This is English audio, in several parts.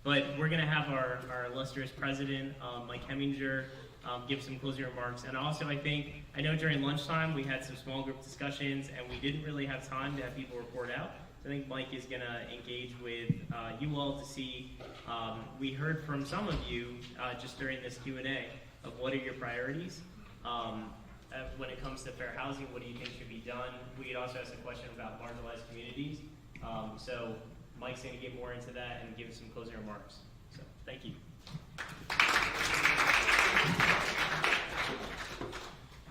But we're going to have our illustrious president, Mike Hemminger, give some closing remarks. And also, I know during lunchtime we had some small group discussions and we didn't really have time to have people report out. So I think Mike is going to engage with you all to see, we heard from some of you just during this Q&A of what are your priorities. When it comes to fair housing, what do you think should be done? We could also ask a question about marginalized communities. So Mike's going to get more into that and give some closing remarks. So thank you.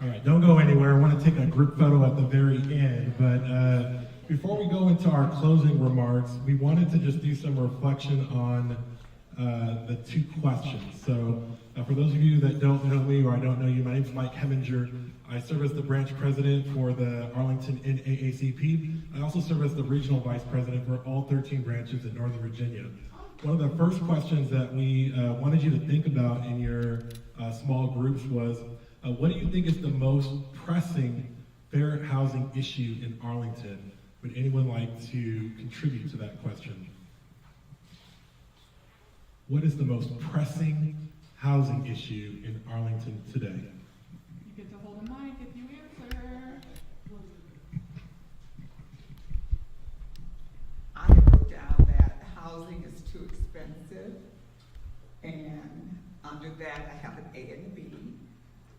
All right, don't go anywhere. I want to take a group photo at the very end, but before we go into our closing remarks, we wanted to just do some reflection on the two questions. So for those of you that don't know me or I don't know you, my name is Mike Hemminger. I serve as the branch president for the Arlington NAACP. I also serve as the regional vice president for all 13 branches in Northern Virginia. One of the first questions that we wanted you to think about in your small groups was, what do you think is the most pressing fair housing issue in Arlington? Would anyone like to contribute to that question? What is the most pressing housing issue in Arlington today? You get to hold a mic if you answer. I wrote down that housing is too expensive, and under that I have an A and a B,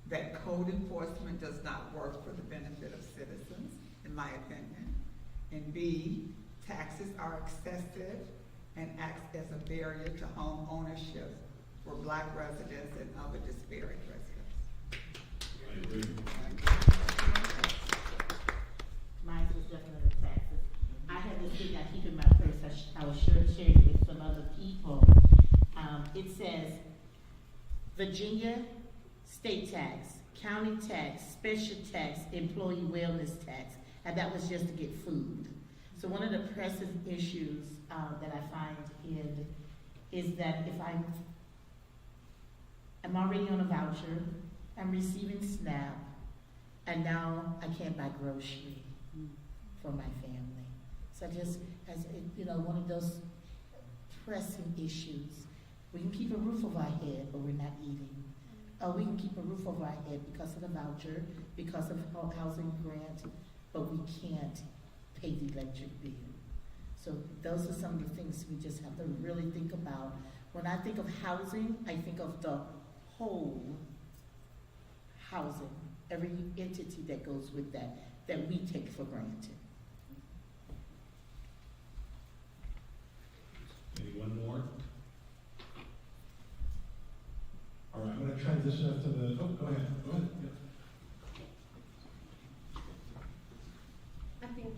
that code enforcement does not work for the benefit of citizens, in my opinion, and B, taxes are excessive and acts as a barrier to home ownership for Black residents and other disparate residents. I agree. Mine was definitely taxes. I had this thing I keep in my purse. I was sure to share it with some other people. It says Virginia state tax, county tax, special tax, employee wellness tax, and that was just to get food. So one of the pressing issues that I find is that if I'm already on a voucher, I'm receiving SNAP, and now I can't buy grocery for my family. So just as one of those pressing issues. We can keep a roof over our head, but we're not eating. We can keep a roof over our head because of the voucher, because of housing grant, but we can't pay the electric bill. So those are some of the things we just have to really think about. When I think of housing, I think of the whole housing, every entity that goes with that we take for granted. Maybe one more? All right, I'm going to transition us to the, go ahead. Yeah. I think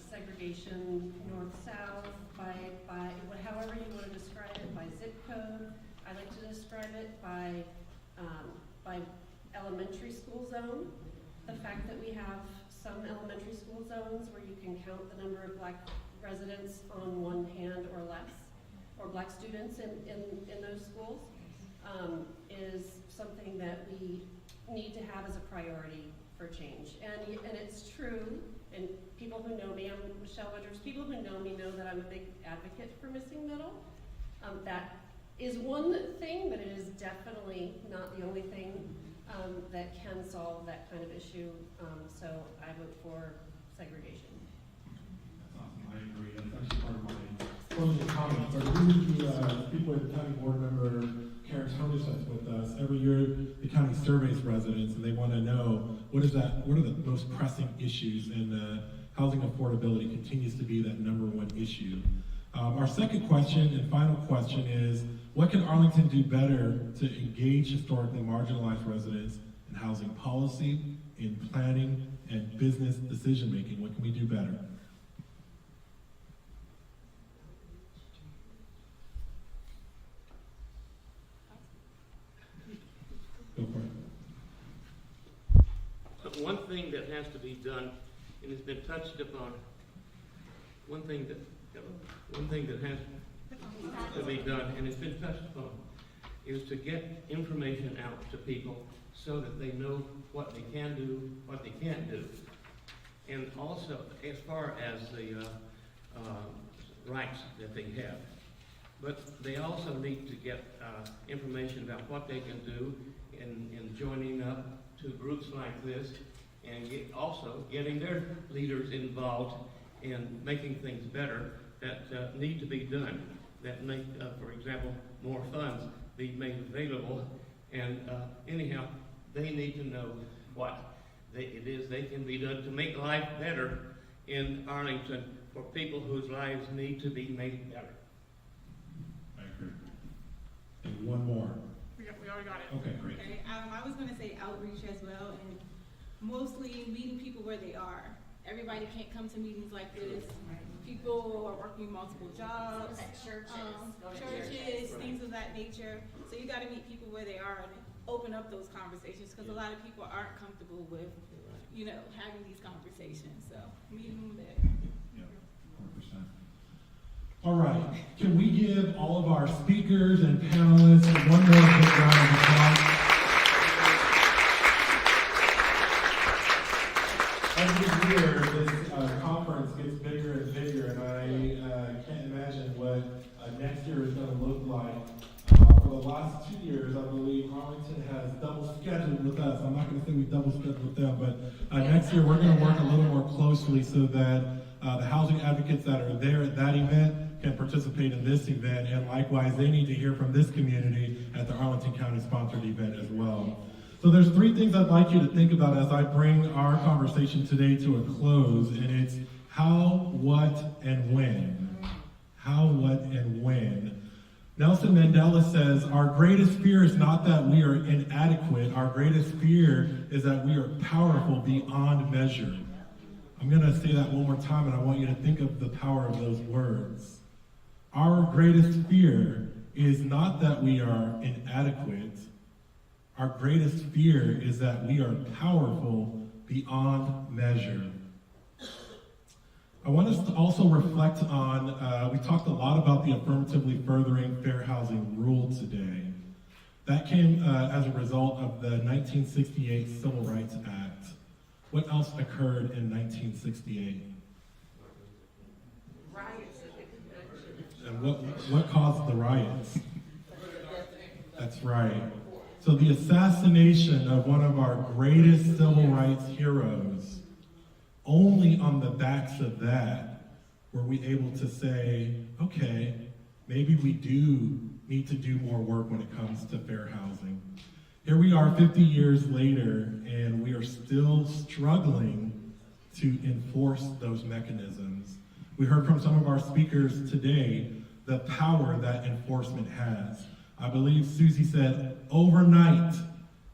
segregation north-south by however you want to describe it, by zip code. I like to describe it by elementary school zone. The fact that we have some elementary school zones where you can count the number of Black residents on one hand or less, or Black students in those schools, is something that we need to have as a priority for change. And it's true, and people who know me, I'm Michelle Woodruff, people who know me know that I'm a big advocate for missing middle. That is one thing, but it is definitely not the only thing that can solve that kind of issue. So I vote for segregation. That's awesome, I agree. That's actually part of my closing comments. I agree with you, speak with County Board Member Karen Tonish that's with us. Every year, the county surveys residents, and they want to know what are the most pressing issues, and housing affordability continues to be that number one issue. Our second question and final question is, what can Arlington do better to engage historically marginalized residents in housing policy, in planning, and business decision-making? What can we do better? Go for it. One thing that has to be done, and it's been touched upon, one thing that has to be done, and it's been touched upon, is to get information out to people so that they know what they can do, what they can't do. And also, as far as the rights that they have. but they also need to get information about what they can do in joining up to groups like this, and also getting their leaders involved in making things better that need to be done, that make, for example, more funds be made available. And anyhow, they need to know what it is they can be done to make life better in Arlington for people whose lives need to be made better. I agree. And one more. We already got it. Okay, great. Okay, I was gonna say outreach as well, and mostly meeting people where they are. Everybody can't come to meetings like this. People are working multiple jobs, churches, things of that nature. So you gotta meet people where they are and open up those conversations, because a lot of people aren't comfortable with, you know, having these conversations. So meeting them there. Yeah, 100%. All right, can we give all of our speakers and panelists one more big round of applause? Every year, this conference gets bigger and bigger, and I can't imagine what next year is going to look like. For the last 2 years, I believe Arlington has double scheduled with us. I'm not going to say we double scheduled with them, but next year we're going to work a little more closely so that the housing advocates that are there at that event can participate in this event, and likewise, they need to hear from this community at the Arlington County sponsored event as well. So there's 3 things I'd like you to think about as I bring our conversation today to a close, and it's how, what, and when. How, what, and when. Nelson Mandela says, our greatest fear is not that we are inadequate. Our greatest fear is that we are powerful beyond measure. I'm going to say that one more time, and I want you to think of the power of those words. Our greatest fear is not that we are inadequate. Our greatest fear is that we are powerful beyond measure. I want us to also reflect on, we talked a lot about the affirmatively furthering fair housing rule today. That came as a result of the 1968 Civil Rights Act. What else occurred in 1968? Riots at the convention. And what caused the riots? That's right. So the assassination of one of our greatest civil rights heroes, only on the backs of that were we able to say, okay, maybe we do need to do more work when it comes to fair housing. Here we are 50 years later, and we are still struggling to enforce those mechanisms. We heard from some of our speakers today the power that enforcement has. I believe Susie said overnight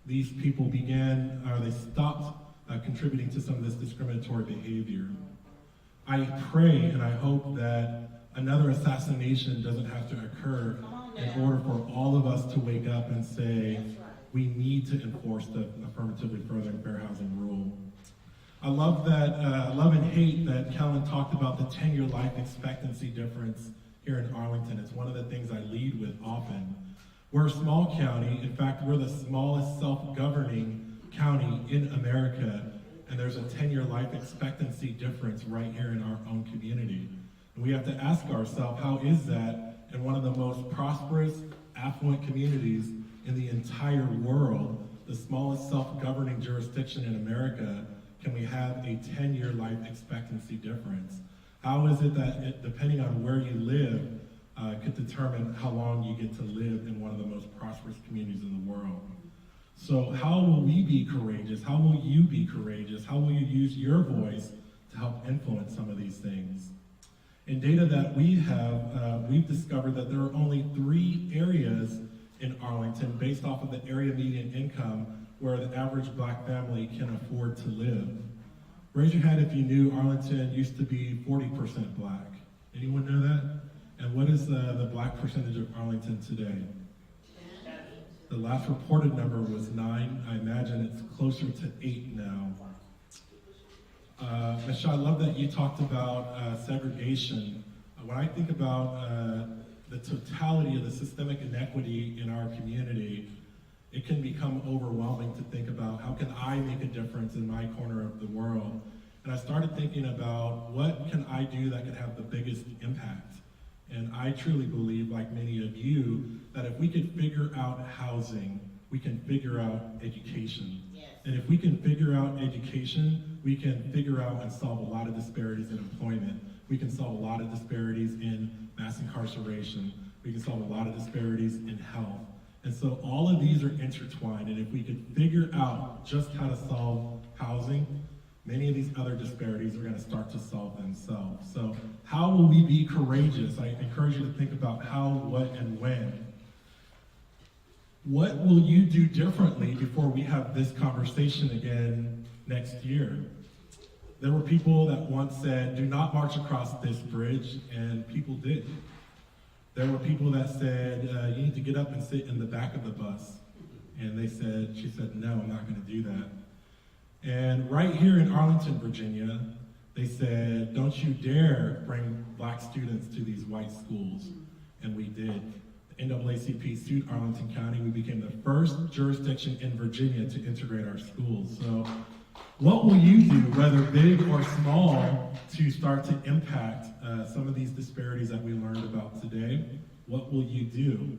these people they stopped contributing to some of this discriminatory behavior. I pray and I hope that another assassination doesn't have to occur in order for all of us to wake up and say, we need to enforce the affirmatively furthering fair housing rule. I love and hate that Kellen talked about the 10-year life expectancy difference here in Arlington. It's one of the things I lead with often. We're a small county. In fact, we're the smallest self-governing county in America, and there's a 10-year life expectancy difference right here in our own community. And we have to ask ourselves, how is that in one of the most prosperous, affluent communities in the entire world, the smallest self-governing jurisdiction in America, can we have a 10-year life expectancy difference? How is it that, depending on where you live, could determine how long you get to live in one of the most prosperous communities in the world? So how will we be courageous? How will you be courageous? How will you use your voice to help influence some of these things? In data that we have, we've discovered that there are only 3 areas in Arlington, based off of the area median income, where the average Black family can afford to live. Raise your hand if you knew Arlington used to be 40% Black. Anyone know that? And what is the Black percentage of Arlington today? The last reported number was 9. I imagine it's closer to 8 now. Michelle, I love that you talked about segregation. When I think about the totality of the systemic inequity in our community, it can become overwhelming to think about how can I make a difference in my corner of the world. And I started thinking about what can I do that can have the biggest impact. And I truly believe, like many of you, that if we could figure out housing, we can figure out education. Yes. And if we can figure out education, we can figure out and solve a lot of disparities in employment. We can solve a lot of disparities in mass incarceration. We can solve a lot of disparities in health. And so all of these are intertwined, and if we could figure out just how to solve housing, many of these other disparities are going to start to solve themselves. So how will we be courageous? I encourage you to think about how, what, and when. What will you do differently before we have this conversation again next year? There were people that once said, do not march across this bridge, and people did. There were people that said, you need to get up and sit in the back of the bus. And she said, no, I'm not going to do that. And right here in Arlington, Virginia, they said, don't you dare bring black students to these white schools. And we did. The NAACP sued Arlington County. We became the first jurisdiction in Virginia to integrate our schools. So what will you do, whether big or small, to start to impact some of these disparities that we learned about today? What will you do?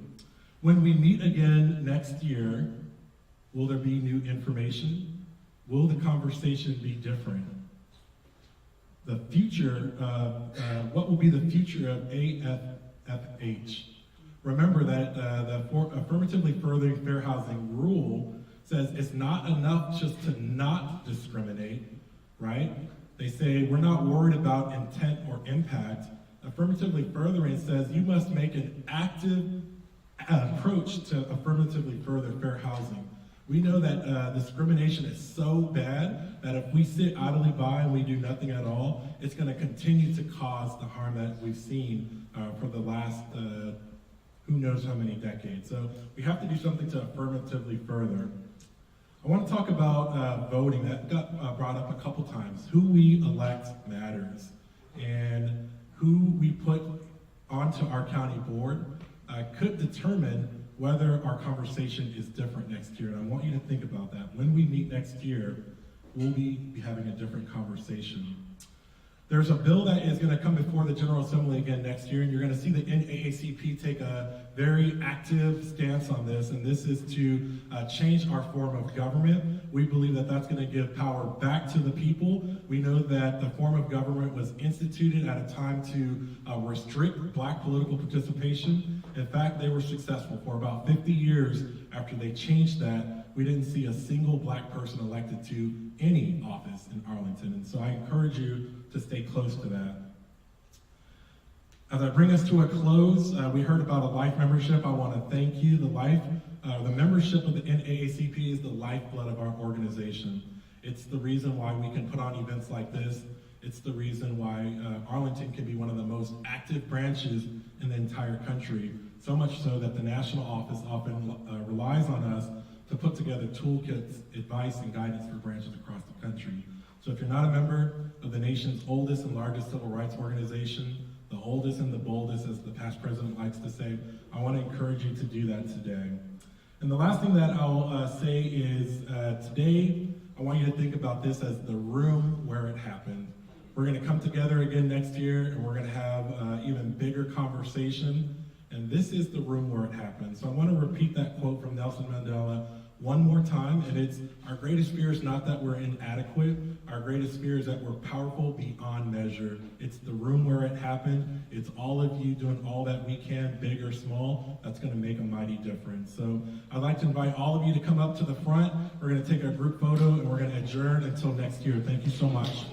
When we meet again next year, will there be new information? Will the conversation be different? The future, what will be the future of AFFH? Remember that the affirmatively furthering fair housing rule says it's not enough just to not discriminate, right? They say we're not worried about intent or impact. Affirmatively furthering says you must make an active approach to affirmatively further fair housing. We know that discrimination is so bad that if we sit idly by and we do nothing at all, it's going to continue to cause the harm that we've seen for the last who knows how many decades. So we have to do something to affirmatively further. I want to talk about voting. That got brought up a couple times. Who we elect matters, and who we put onto our county board could determine whether our conversation is different next year. And I want you to think about that. When we meet next year, we'll be having a different conversation. There's a bill that is going to come before the General Assembly again next year, and you're going to see the NAACP take a very active stance on this, and this is to change our form of government. We believe that that's going to give power back to the people. We know that the form of government was instituted at a time to restrict black political participation. In fact, they were successful. For about 50 years after they changed that, we didn't see a single black person elected to any office in Arlington, and so I encourage you to stay close to that. As I bring us to a close, we heard about a life membership. I want to thank you. The membership of the NAACP is the lifeblood of our organization. It's the reason why we can put on events like this. It's the reason why Arlington can be one of the most active branches in the entire country, so much so that the national office often relies on us to put together toolkits, advice, and guidance for branches across the country. So if you're not a member of the nation's oldest and largest civil rights organization, the oldest and the boldest, as the past president likes to say, I want to encourage you to do that today. And the last thing that I'll say is today, I want you to think about this as the room where it happened. We're going to come together again next year, and we're going to have even bigger conversation. And this is the room where it happened. So I want to repeat that quote from Nelson Mandela one more time, and it's, our greatest fear is not that we're inadequate. Our greatest fear is that we're powerful beyond measure. It's the room where it happened. It's all of you doing all that we can, big or small. That's going to make a mighty difference. So I'd like to invite all of you to come up to the front. We're going to take a group photo, and we're going to adjourn until next year. Thank you so much.